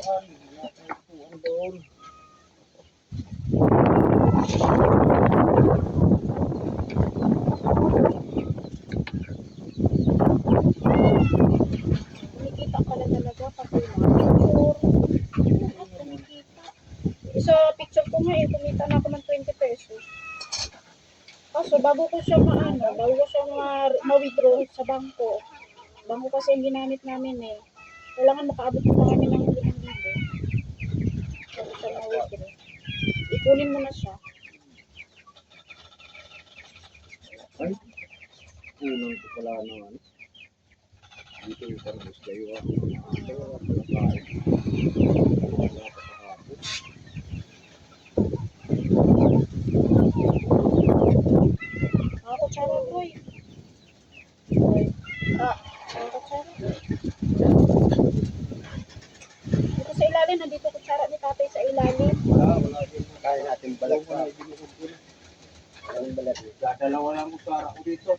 Kumikita pala talaga pati picture. At kumikita. Sa picture ko nga kumita na ako ng 20 pesos. Kaso bago ko siya ma-withdraw sa bangko. Bangko kasi ang ginamit namin eh. Kailangan makaabot pa kami ng 5,000. Bago siya ma-withdraw. Ikunin mo na siya. Ay, unang ko pala naman. Dito yung karmis kayo ako. Kutsara boy. Kutsara. Dito sa ilalim, nandito kutsara ni tatay sa ilalim. Wala din. Kaya natin balag pa. Dadalawa lang kutsara ko dito.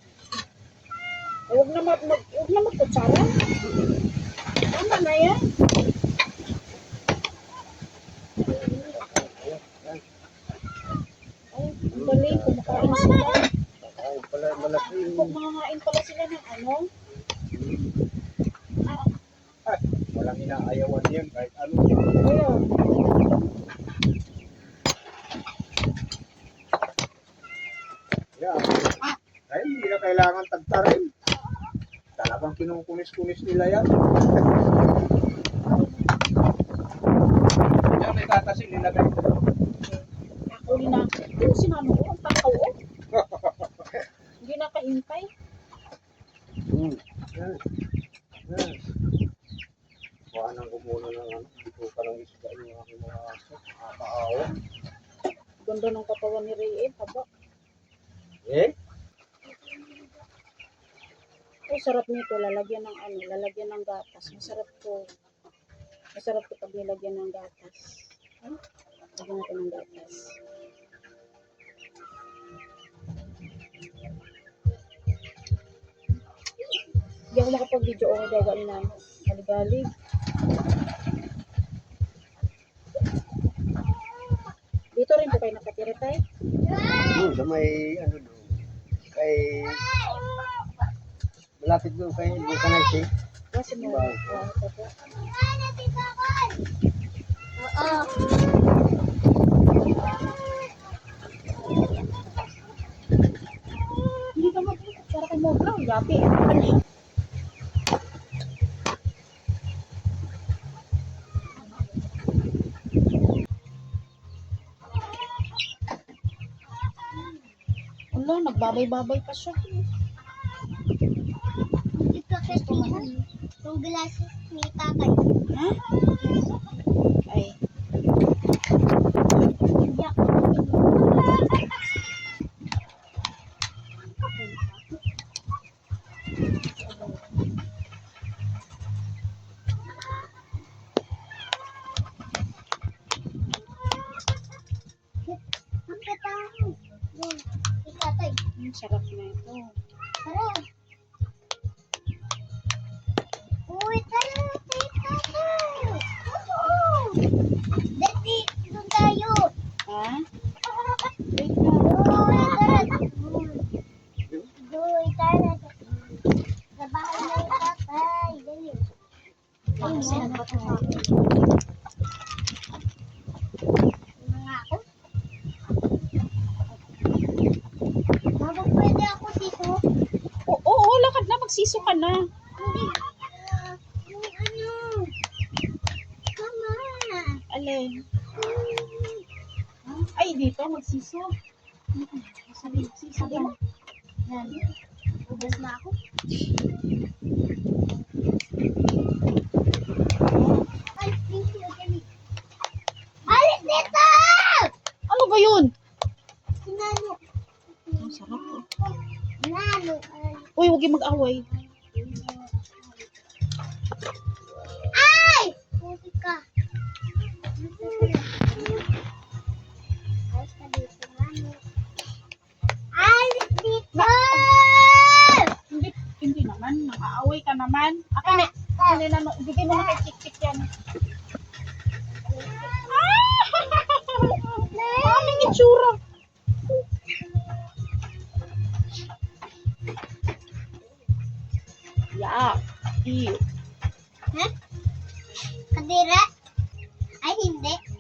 Huwag na magkutsara. Tama na yan. Ay, galing. Kumakain sila. Ay, pala malaki. Kumakain pala sila ng ano? Ay, walang inaayawan yan kahit ano. Kaya. Yeah. Ay, hindi na kailangan tagtarin. Talagang kinukunis-kunis nila yan. Yan, may tatasin nila kayo. Huli na. Ano si mama ko? Ang takaw o. Hindi nakaintay. Yan. Yan. Kuhanan ko muna ng ano. Dito ka lang isda yung aking mga aso. Nakakaawa. Ganda ng katawan ni Ray. Haba. Eh? Ay, sarap nito. Lalagyan ng ano. Lalagyan ng gatas. Masarap to. Masarap to pag nilagyan ng gatas. Ay, lagyan natin ng gatas. Hindi ako makapag-video o daw na galig-galig. Dito rin po kayo nakatira tayo? Sa may ano doon. Kay... Malapit doon kay Bukanay. Kasi mo. Oo. Hindi ka mag-tsara kay Mogra. Yapi. Ano siya? Wala, nagbabay-babay pa siya. Ito kasi yung glasses ni tatay. Ha? Ay. Hindi ako tatay. Sarap na ito. Tara. Uy, tara, tatay. Dati, doon tayo. Ha? Uy, tara. Uy, tara. Sa bahay na yung tatay. Dali. Kasi ang patay. Mga ako. Mama, pwede ako dito? Oo, lakad na. Magsiso ka na. Hindi. Yung ano. Mama. Alin? Ay, dito. Magsiso. Sabi, magsiso ka. Yan. Ubus na ako. Ay, thank you. Dali. Alis dito! Ano ba yun? Sinano. Ang sarap oh. Sinano. Uy, huwag yung mag-away. Ay! Puti ka. Alis ka dito. Sinano. Alis dito! Hindi naman. Nang-aaway ka naman. Akin na. Bigay mo na kay Chik-Chik yan. itsura. Yeah. Ew. Ha? Kadira? Ay, hindi.